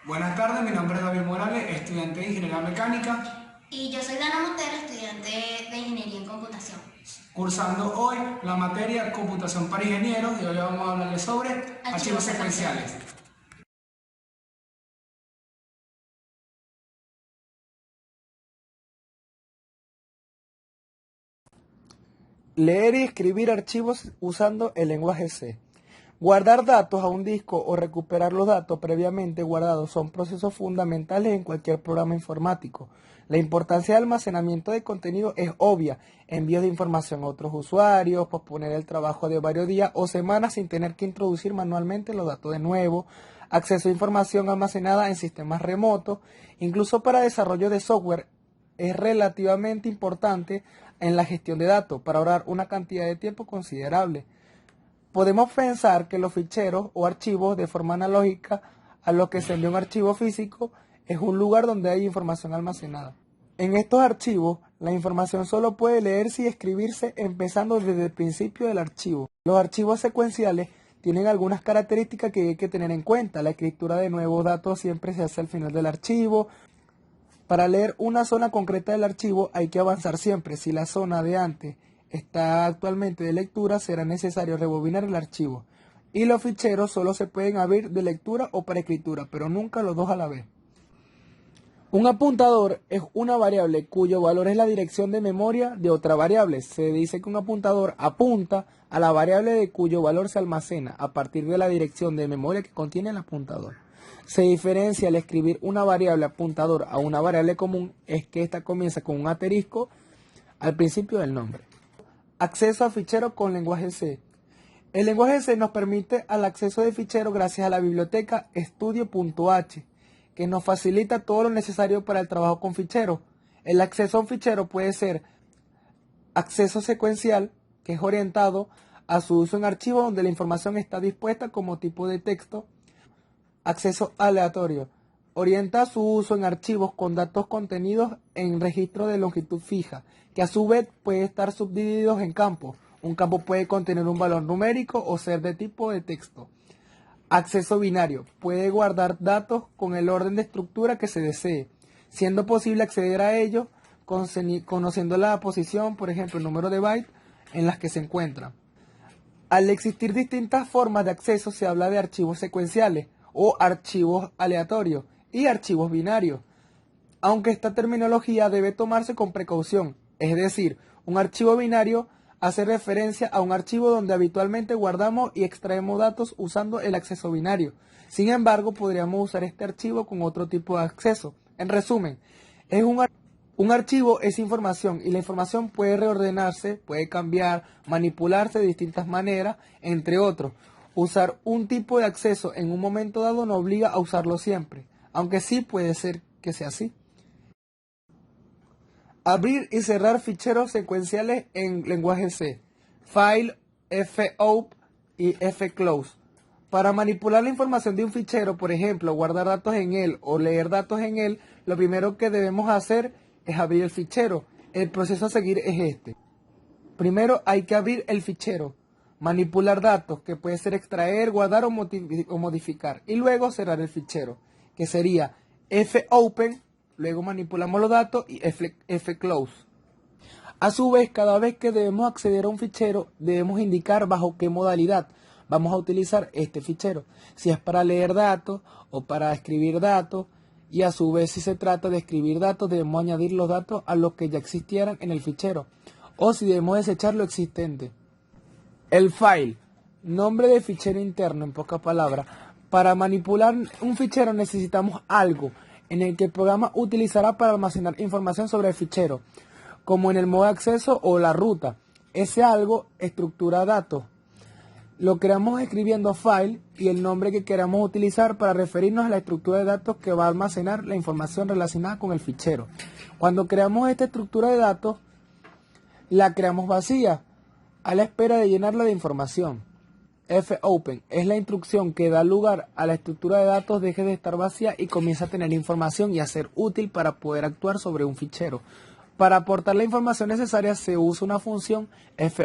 Buenas tardes, mi nombre es David Morales, estudiante de Ingeniería Mecánica, Y yo soy Dana Montero, estudiante de Ingeniería en Computación. cursando hoy la materia Computación para Ingenieros y hoy vamos a hablarles sobre archivos secuenciales. Leer y escribir archivos usando el lenguaje C. Guardar datos a un disco o recuperar los datos previamente guardados son procesos fundamentales en cualquier programa informático. La importancia del almacenamiento de contenido es obvia: envío de información a otros usuarios, posponer el trabajo de varios días o semanas sin tener que introducir manualmente los datos de nuevo, acceso a información almacenada en sistemas remotos, incluso para desarrollo de software. Es relativamente importante en la gestión de datos para ahorrar una cantidad de tiempo considerable. Podemos pensar que los ficheros o archivos, de forma analógica a lo que se envía un archivo físico, es un lugar donde hay información almacenada. En estos archivos, la información solo puede leerse y escribirse empezando desde el principio del archivo. Los archivos secuenciales tienen algunas características que hay que tener en cuenta. La escritura de nuevos datos siempre se hace al final del archivo. Para leer una zona concreta del archivo hay que avanzar siempre. Si la zona de antes está actualmente de lectura, será necesario rebobinar el archivo. Y los ficheros solo se pueden abrir de lectura o para escritura, pero nunca los dos a la vez. Un apuntador es una variable cuyo valor es la dirección de memoria de otra variable. Se dice que un apuntador apunta a la variable de cuyo valor se almacena a partir de la dirección de memoria que contiene el apuntador. Se diferencia al escribir una variable apuntador a una variable común es que ésta comienza con un asterisco al principio del nombre. Acceso a ficheros con lenguaje C. El lenguaje C nos permite el acceso de ficheros gracias a la biblioteca Studio.h, que nos facilita todo lo necesario para el trabajo con ficheros. El acceso a un fichero puede ser acceso secuencial, que es orientado a su uso en archivos donde la información está dispuesta como tipo de texto. Acceso aleatorio. Orienta su uso en archivos con datos contenidos en registro de longitud fija, que a su vez puede estar subdivididos en campos. Un campo puede contener un valor numérico o ser de tipo de texto. Acceso binario. Puede guardar datos con el orden de estructura que se desee, siendo posible acceder a ellos conociendo la posición, por ejemplo, el número de bytes en las que se encuentran. Al existir distintas formas de acceso, se habla de archivos secuenciales o archivos aleatorios y archivos binarios, aunque esta terminología debe tomarse con precaución. Es decir, un archivo binario hace referencia a un archivo donde habitualmente guardamos y extraemos datos usando el acceso binario. Sin embargo, podríamos usar este archivo con otro tipo de acceso. En resumen, un archivo es información y la información puede reordenarse, puede cambiar, manipularse de distintas maneras, entre otros. Usar un tipo de acceso en un momento dado no obliga a usarlo siempre, aunque sí puede ser que sea así. Abrir y cerrar ficheros secuenciales en lenguaje C. File, fopen y fclose. Para manipular la información de un fichero, por ejemplo, guardar datos en él o leer datos en él, lo primero que debemos hacer es abrir el fichero. El proceso a seguir es este. Primero hay que abrir el fichero, manipular datos, que puede ser extraer, guardar o modificar, y luego cerrar el fichero, que sería fopen, luego manipulamos los datos y fclose. A su vez, cada vez que debemos acceder a un fichero, debemos indicar bajo qué modalidad vamos a utilizar este fichero, si es para leer datos o para escribir datos, y a su vez si se trata de escribir datos debemos añadir los datos a los que ya existieran en el fichero, o si debemos desechar lo existente. El file, nombre de fichero interno en pocas palabras. Para manipular un fichero necesitamos algo en el que el programa utilizará para almacenar información sobre el fichero, como en el modo de acceso o la ruta. Ese algo estructura datos. Lo creamos escribiendo file y el nombre que queramos utilizar para referirnos a la estructura de datos que va a almacenar la información relacionada con el fichero. Cuando creamos esta estructura de datos, la creamos vacía, a la espera de llenarla de información. Fopen es la instrucción que da lugar a la estructura de datos deje de estar vacía y comienza a tener información y a ser útil para poder actuar sobre un fichero. Para aportar la información necesaria se usa una función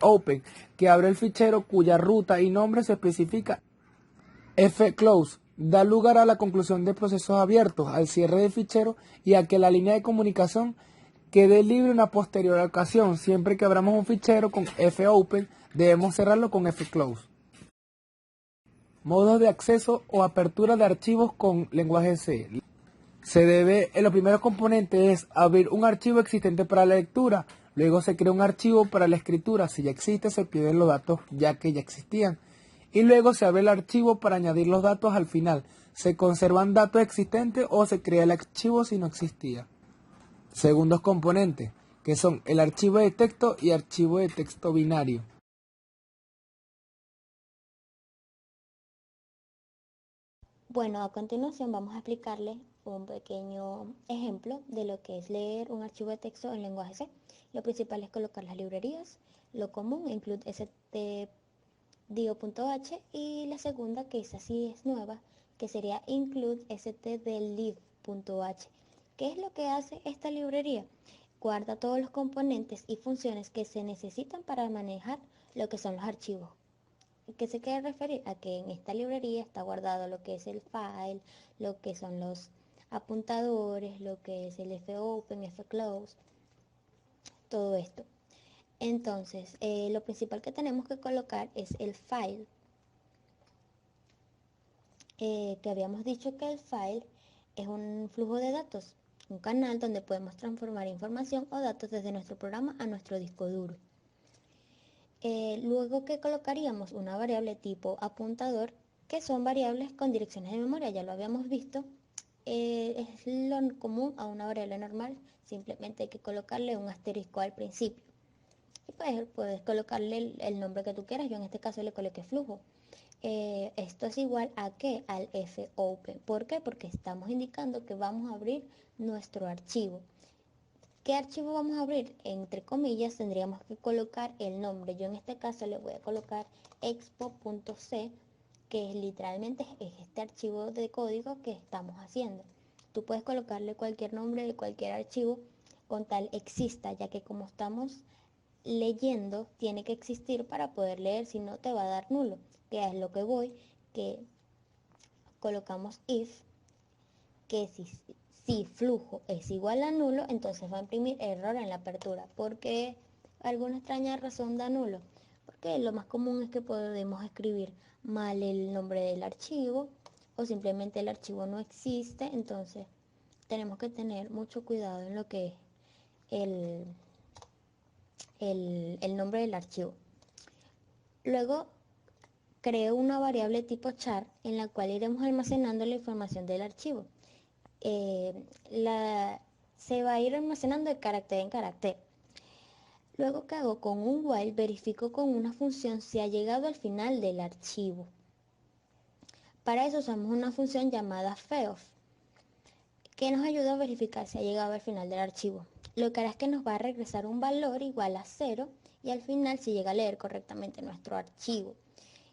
fopen que abre el fichero cuya ruta y nombre se especifica. Fclose Da lugar a la conclusión de procesos abiertos, al cierre del fichero y a que la línea de comunicación quede libre en una posterior ocasión. Siempre que abramos un fichero con fopen, debemos cerrarlo con fclose. Modos de acceso o apertura de archivos con lenguaje C. Los primeros componentes es abrir un archivo existente para la lectura, luego se crea un archivo para la escritura, si ya existe se piden los datos ya que ya existían, y luego se abre el archivo para añadir los datos al final, se conservan datos existentes o se crea el archivo si no existía. Segundos componentes, que son el archivo de texto y archivo de texto binario. Bueno, a continuación vamos a explicarles un pequeño ejemplo de lo que es leer un archivo de texto en lenguaje C. Lo principal es colocar las librerías, lo común include stdio.h y la segunda, que esa sí es nueva, que sería include stdlib.h. ¿Qué es lo que hace esta librería? Guarda todos los componentes y funciones que se necesitan para manejar lo que son los archivos. ¿Qué se quiere referir? A que en esta librería está guardado lo que es el file, lo que son los apuntadores, lo que es el fopen, fclose, todo esto. Entonces, lo principal que tenemos que colocar es el file, que habíamos dicho que el file es un flujo de datos, un canal donde podemos transformar información o datos desde nuestro programa a nuestro disco duro. Luego que colocaríamos una variable tipo apuntador, que son variables con direcciones de memoria, ya lo habíamos visto, es lo común a una variable normal, simplemente hay que colocarle un asterisco al principio. Y pues puedes colocarle el nombre que tú quieras, yo en este caso le coloqué flujo. Esto es igual a ¿qué? Al fopen. ¿Por qué? Porque estamos indicando que vamos a abrir nuestro archivo. ¿Qué archivo vamos a abrir? Entre comillas tendríamos que colocar el nombre. Yo en este caso le voy a colocar expo.c, que es literalmente es este archivo de código que estamos haciendo. Tú puedes colocarle cualquier nombre de cualquier archivo con tal exista, ya que como estamos leyendo, tiene que existir para poder leer, si no te va a dar nulo, que es lo que voy, que colocamos if, que si flujo es igual a nulo, entonces va a imprimir error en la apertura. ¿Por qué alguna extraña razón da nulo? Porque lo más común es que podemos escribir mal el nombre del archivo o simplemente el archivo no existe, entonces tenemos que tener mucho cuidado en lo que es el nombre del archivo. Luego creo una variable tipo char en la cual iremos almacenando la información del archivo. Se va a ir almacenando de carácter en carácter. Luego, ¿qué hago? Con un while verifico con una función si ha llegado al final del archivo. Para eso usamos una función llamada feof, que nos ayuda a verificar si ha llegado al final del archivo. Lo que hará es que nos va a regresar un valor igual a 0 y al final si llega a leer correctamente nuestro archivo,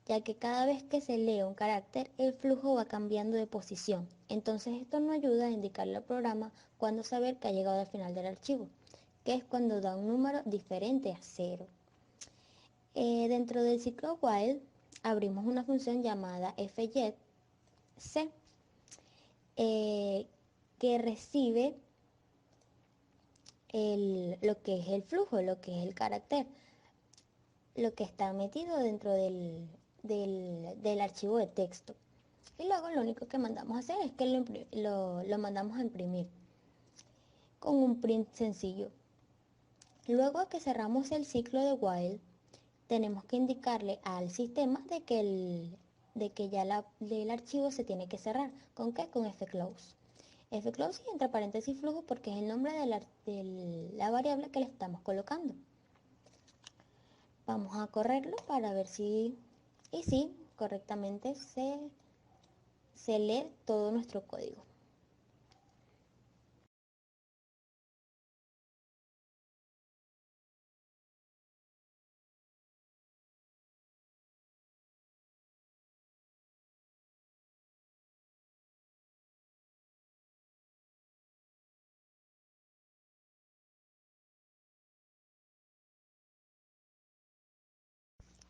ya que cada vez que se lee un carácter, el flujo va cambiando de posición. Entonces esto nos ayuda a indicarle al programa cuándo saber que ha llegado al final del archivo, que es cuando da un número diferente a 0. Dentro del ciclo while abrimos una función llamada fjetc, que recibe lo que es el flujo, lo que es el carácter, lo que está metido dentro del archivo de texto. Y luego lo único que mandamos a hacer es que lo mandamos a imprimir con un print sencillo. Luego que cerramos el ciclo de while, tenemos que indicarle al sistema de que ya el archivo se tiene que cerrar. ¿Con qué? Con fclose. Fclose y entre paréntesis flujo porque es el nombre de la variable que le estamos colocando. Vamos a correrlo para ver si correctamente se lee todo nuestro código.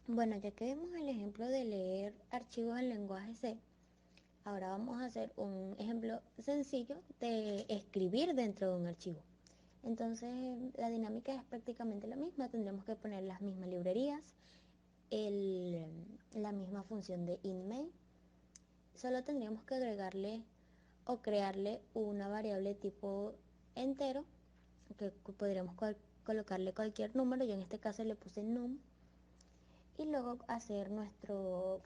Bueno, ya que vimos el ejemplo de leer archivos en lenguaje C, Ahora vamos a hacer un ejemplo sencillo de escribir dentro de un archivo. Entonces la dinámica es prácticamente la misma, tendremos que poner las mismas librerías, la misma función de inMain. Solo tendríamos que agregarle o crearle una variable tipo entero, que podríamos colocarle cualquier número, yo en este caso le puse num, y luego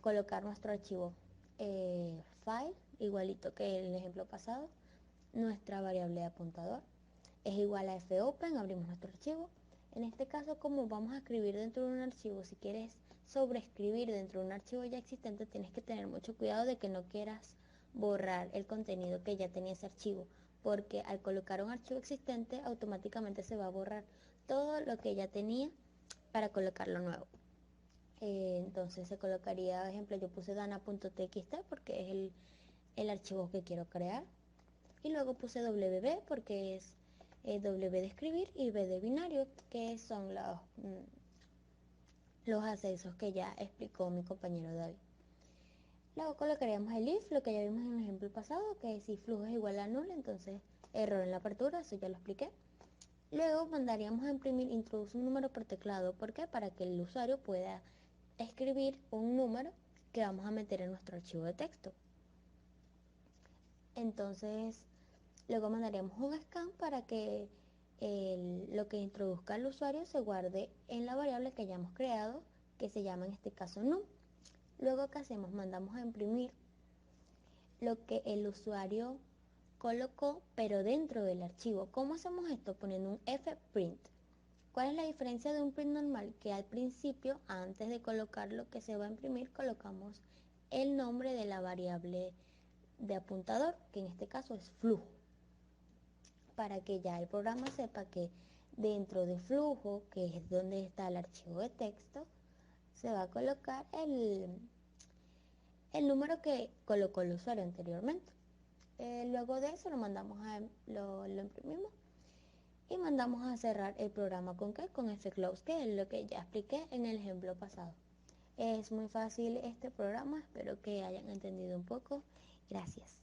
colocar nuestro archivo file, igualito que el ejemplo pasado, nuestra variable de apuntador es igual a fopen, abrimos nuestro archivo. En este caso, como vamos a escribir dentro de un archivo, si quieres sobreescribir dentro de un archivo ya existente, tienes que tener mucho cuidado de que no quieras borrar el contenido que ya tenía ese archivo, porque al colocar un archivo existente, automáticamente se va a borrar todo lo que ya tenía para colocarlo nuevo. Entonces se colocaría, por ejemplo, yo puse dana.txt porque es el archivo que quiero crear. Y luego puse wb porque es W de escribir y B de binario, que son los accesos que ya explicó mi compañero David. Luego colocaríamos el if, lo que ya vimos en el ejemplo pasado, que si flujo es igual a null, entonces error en la apertura, eso ya lo expliqué. Luego mandaríamos a imprimir introduce un número por teclado. ¿Por qué? Para que el usuario pueda escribir un número que vamos a meter en nuestro archivo de texto. Entonces, luego mandaríamos un scan para que lo que introduzca el usuario se guarde en la variable que ya hemos creado, que se llama en este caso num. Luego, ¿qué hacemos? Mandamos a imprimir lo que el usuario colocó, pero dentro del archivo. ¿Cómo hacemos esto? Poniendo un fprint. ¿Cuál es la diferencia de un print normal? Que al principio, antes de colocar lo que se va a imprimir, colocamos el nombre de la variable de apuntador, que en este caso es flujo, para que ya el programa sepa que dentro de flujo, que es donde está el archivo de texto, se va a colocar el número que colocó el usuario anteriormente. Luego de eso lo imprimimos y mandamos a cerrar el programa con ¿qué? Con fclose, que es lo que ya expliqué en el ejemplo pasado. Es muy fácil este programa, espero que hayan entendido un poco. Gracias.